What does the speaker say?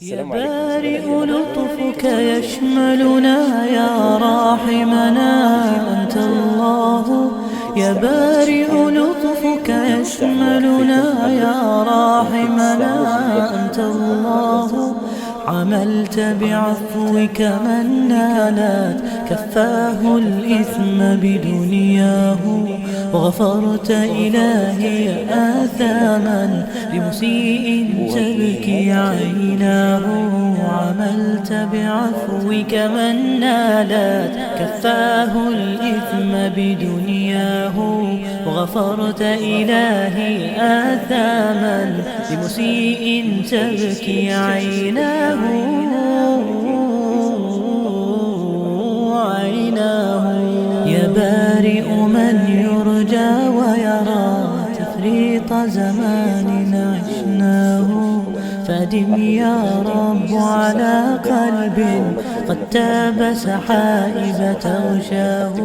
يا بارئ لطفك يشملنا يا راحمنا أنت الله. يا بارئ لطفك يشملنا يا راحمنا أنت الله. عملت بعفوك من نالت كفاه الإثم بدنياه، وغفرت إلهي آثاما لمسيء تبكي عيناه. عملت بعفوك من نالت كفاه الإثم بدنياه، وغفرت إلهي آثاما لمسيء تبكي عيناه. يا بارئ من يرجى ويرى تفريط زمان عشناه، فادم يا رب على قلب قد تاب سحائب تغشاه.